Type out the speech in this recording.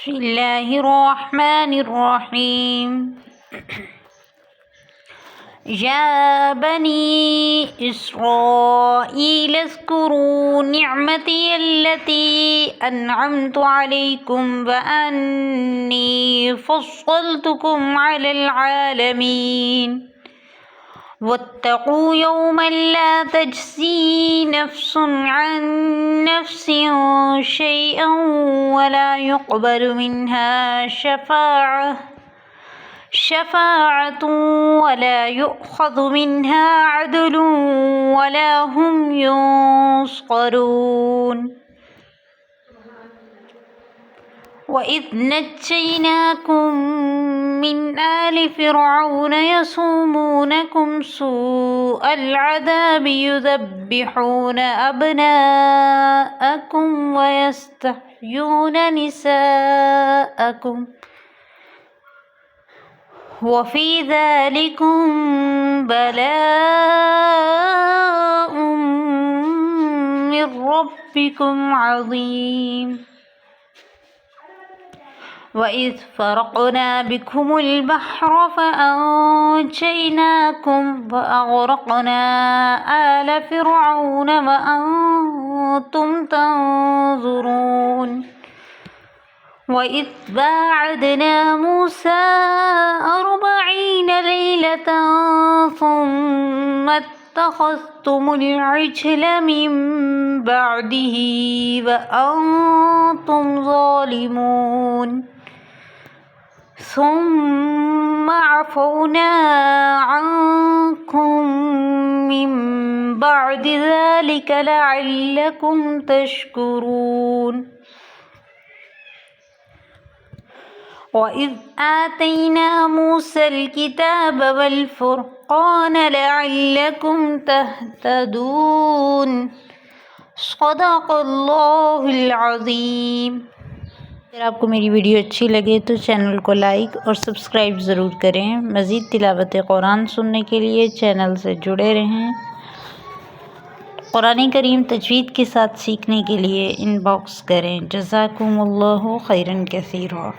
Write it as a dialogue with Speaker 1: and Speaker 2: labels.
Speaker 1: बिस्मिल्लाहिर्रहमानिर्रहीम। या बनी इस्राईल उज़्कुरू निअमती अल्लती अनअमतु अलैकुम व अन्नी फ़ज़्ज़लतुकुम अलल आलमीन। वत्तक़ू यौमन ला तज्ज़ी नफ़्सुन अन नफ़्सिन शैअन वला युक़बलु मिन्हा शफ़ाअतुन वला युअख़ज़ु मिन्हा अदलुन वला हुम युनصرون। वइज़ नज्जयनाकुम मिन आलि फ़िरऔन यसुमूनकुम सूअल अज़ाबि युज़ब्बिहून अब्नाअकुम व यस्तहयून निसाअकुम व फ़ी ज़ालिकुम बलाउम मिर रब्बिकुम अज़ीम। वइज़ फ़रक़ना बिकुमुल बहर फ़अंजयनाकुम व अग़रक़ना आल फ़िरऔन व अंतुम तंज़ुरून। वइज़ वाअदना मूसा 40 लैलतन सुम्मा इत्तख़ज़्तुमुल इज्ल मिन बअदिही व अंतुम ज़ालिमून। सुम्मा अफ़ौना अन्कुम मिन बअदि ज़ालिक लअल्लकुम तशकुरून। वइज़ आतैना मूसल किताब वल फ़ुरक़ान लअल्लकुम तहतदून। सदक़ल्लाहुल अज़ीम। अगर आपको मेरी वीडियो अच्छी लगे तो चैनल को लाइक और सब्सक्राइब ज़रूर करें। मज़ीद तिलावत कुरान सुनने के लिए चैनल से जुड़े रहें। कुरान करीम तजवीद के साथ सीखने के लिए इनबॉक्स करें। जज़ाकुमुल्लाहु खैरन कसीरा।